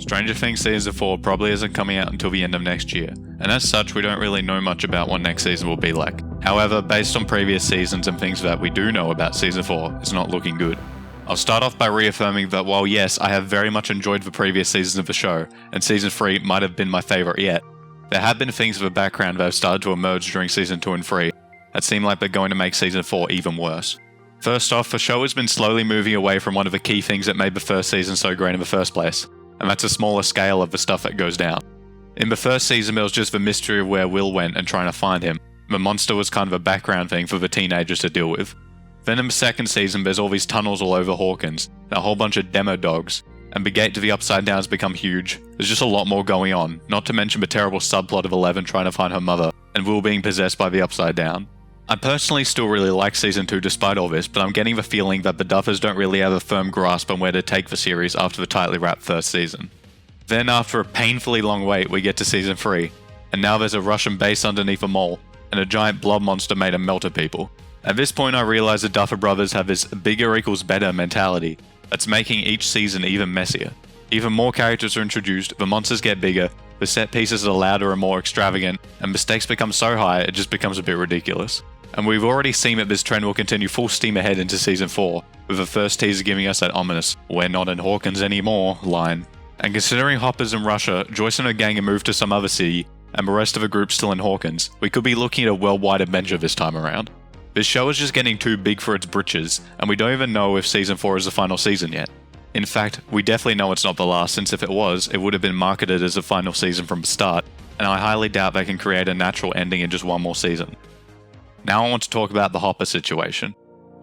Stranger Things Season 4 probably isn't coming out until the end of next year, and as such we don't really know much about what next season will be like. However, based on previous seasons and things that we do know about Season 4, it's not looking good. I'll start off by reaffirming that while yes, I have very much enjoyed the previous seasons of the show, and Season 3 might have been my favourite yet, there have been things in the background that have started to emerge during Season 2 and 3 that seem like they're going to make Season 4 even worse. First off, the show has been slowly moving away from one of the key things that made the first season so great in the first place, and that's a smaller scale of the stuff that goes down. In the first season there was just the mystery of where Will went and trying to find him. The monster was kind of a background thing for the teenagers to deal with. Then in the second season there's all these tunnels all over Hawkins, and a whole bunch of demo dogs, and the gate to the Upside Down has become huge. There's just a lot more going on, not to mention the terrible subplot of Eleven trying to find her mother, and Will being possessed by the Upside Down. I personally still really like Season 2 despite all this, but I'm getting the feeling that the Duffers don't really have a firm grasp on where to take the series after the tightly wrapped first season. Then after a painfully long wait we get to Season 3, and now there's a Russian base underneath a mall, and a giant blob monster made of melted people. At this point I realise the Duffer Brothers have this bigger equals better mentality that's making each season even messier. Even more characters are introduced, the monsters get bigger, the set pieces are louder and more extravagant, and mistakes become so high it just becomes a bit ridiculous. And we've already seen that this trend will continue full steam ahead into Season 4, with the first teaser giving us that ominous "we're not in Hawkins anymore" line. And considering Hopper's in Russia, Joyce and her gang have moved to some other city, and the rest of the group still in Hawkins, we could be looking at a worldwide adventure this time around. This show is just getting too big for its britches, and we don't even know if Season 4 is the final season yet. In fact, we definitely know it's not the last, since if it was, it would have been marketed as the final season from the start, and I highly doubt they can create a natural ending in just one more season. Now I want to talk about the Hopper situation.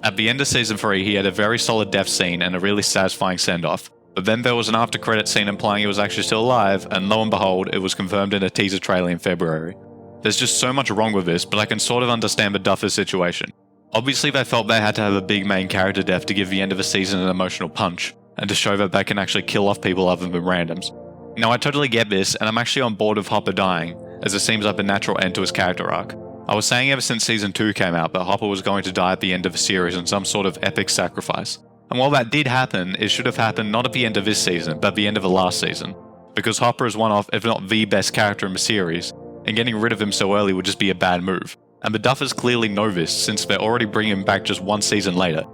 At the end of Season 3 he had a very solid death scene and a really satisfying send-off, but then there was an after credit scene implying he was actually still alive, and lo and behold, it was confirmed in a teaser trailer in February. There's just so much wrong with this, but I can sort of understand the Duffers' situation. Obviously they felt they had to have a big main character death to give the end of the season an emotional punch, and to show that they can actually kill off people other than randoms. Now I totally get this, and I'm actually on board with Hopper dying, as it seems like a natural end to his character arc. I was saying ever since Season 2 came out that Hopper was going to die at the end of the series in some sort of epic sacrifice. And while that did happen, it should have happened not at the end of this season, but at the end of the last season. Because Hopper is one of, if not the best character in the series, and getting rid of him so early would just be a bad move. And the Duffers clearly know this, since they're already bringing him back just one season later.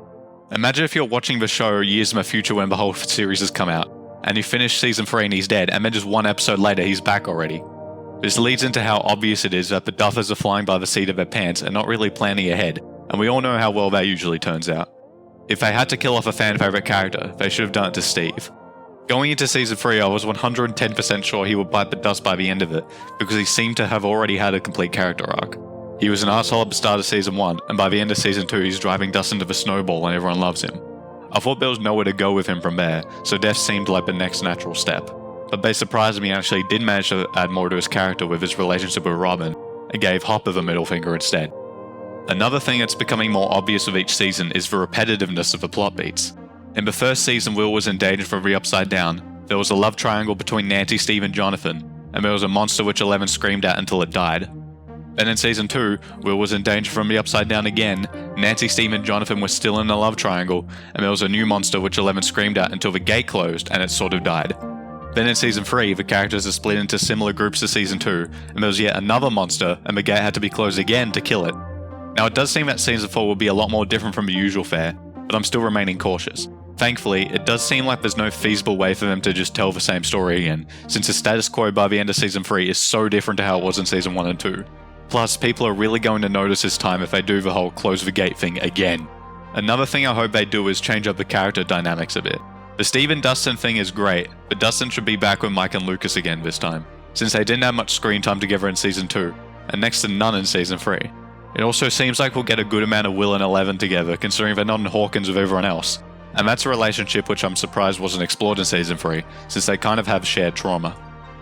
Imagine if you're watching the show years in the future when the whole series has come out, and you finish Season 3 and he's dead, and then just one episode later he's back already. This leads into how obvious it is that the Duffers are flying by the seat of their pants and not really planning ahead, and we all know how well that usually turns out. If they had to kill off a fan favourite character, they should have done it to Steve. Going into Season 3 I was 110% sure he would bite the dust by the end of it, because he seemed to have already had a complete character arc. He was an asshole at the start of Season 1, and by the end of Season 2 he's driving dust into the snowball and everyone loves him. I thought there was nowhere to go with him from there, so death seemed like the next natural step. But they surprised me and actually did manage to add more to his character with his relationship with Robin, and gave Hopper the middle finger instead. Another thing that's becoming more obvious with each season is the repetitiveness of the plot beats. In the first season Will was in danger from the Upside Down, there was a love triangle between Nancy, Steve and Jonathan, and there was a monster which Eleven screamed at until it died. Then in Season 2, Will was in danger from the Upside Down again, Nancy, Steve and Jonathan were still in a love triangle, and there was a new monster which Eleven screamed at until the gate closed and it sort of died. Then in Season 3, the characters are split into similar groups to Season 2, and there was yet another monster, and the gate had to be closed again to kill it. Now it does seem that Season 4 will be a lot more different from the usual fare, but I'm still remaining cautious. Thankfully, it does seem like there's no feasible way for them to just tell the same story again, since the status quo by the end of Season 3 is so different to how it was in Season 1 and 2. Plus, people are really going to notice this time if they do the whole close the gate thing again. Another thing I hope they do is change up the character dynamics a bit. The Steve and Dustin thing is great, but Dustin should be back with Mike and Lucas again this time, since they didn't have much screen time together in Season 2, and next to none in Season 3. It also seems like we'll get a good amount of Will and Eleven together, considering they're not in Hawkins with everyone else, and that's a relationship which I'm surprised wasn't explored in Season 3, since they kind of have shared trauma.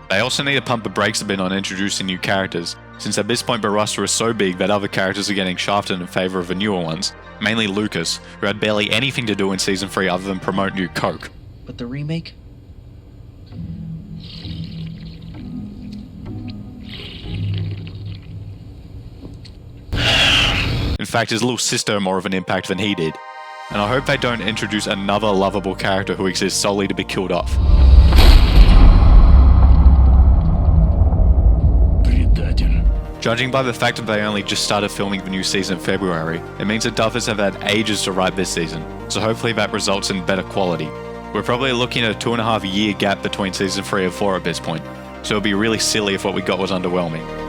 They also need to pump the brakes a bit on introducing new characters, since at this point the roster is so big that other characters are getting shafted in favour of the newer ones, mainly Lucas, who had barely anything to do in Season 3 other than promote new Coke. But the remake? In fact, his little sister had more of an impact than he did, and I hope they don't introduce another lovable character who exists solely to be killed off. Judging by the fact that they only just started filming the new season in February, it means the dubbers have had ages to write this season, so hopefully that results in better quality. We're probably looking at a 2.5 year gap between season 3 and 4 at this point, so it would be really silly if what we got was underwhelming.